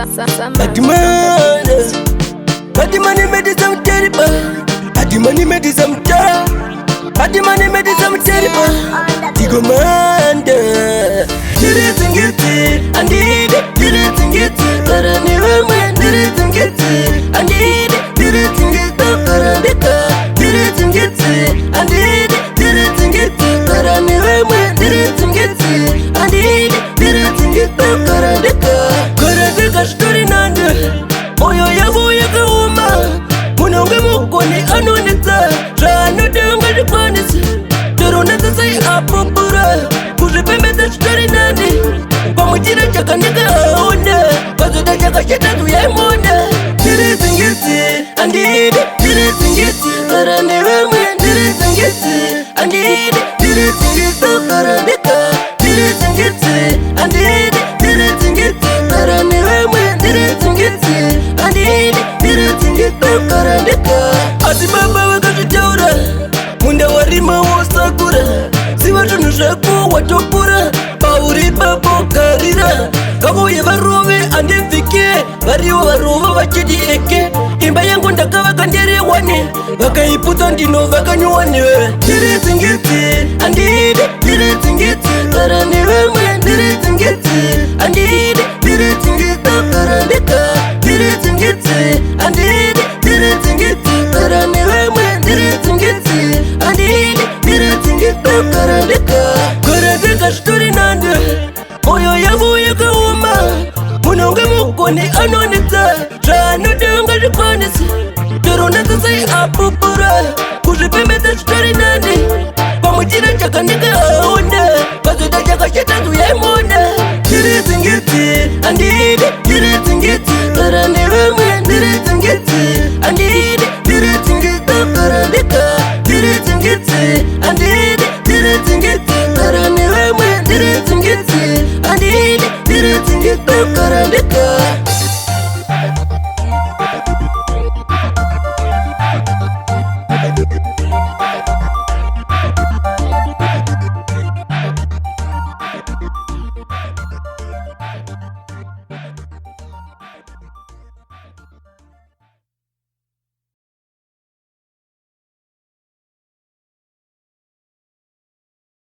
Money made it some terrible. Money made it some terrible. Money made it some terrible. Tigo manda. Didn't get it. I need it. Didn't get it. But I never went. Didn't get it. I need it. Didn't get it. But I didn't get it. I need it. Didn't get it. But I never went. Didn't get it. I need it. Didn't get it. But I didn't. Karandika story nanda. Moyo yangu yakauma. Munonge mukoni anonita. Rano dunga dipanisi. Turuneta say apopura. Kuzipemeta story nandi. Pamujira chaka nika aona. Kazuda chaka sheta tuyemona. Didn't get it. I need it. Didn't get it. But I never went. Didn't get it. I need it. Didn't get it. But I didn't get it. I need it. Didn't get it. But I never went. Didn't get it. I need it. Didn't get it. But I didn't. Ati baba wakatuchaura. Munda warima wasakura. Siwa tunushaku watopura. Pauri babo karira. Kabuye varuve andifike. Variwa varuva vachidi eke. Imba yangu ndakava kandere wane. Vakaiputa ndino vakanyuwane. Didn't get it. I need it. Didn't get it. But I never went. Didn't get it. I need it. Didn't get it. But I didn't get it. I need it. Didn't get it. But I never went. Didn't get it. I need it. Didn't get it. But I didn't. Karandika story nanda. Moyo yangu yakauma. Munonge mukoni anonita.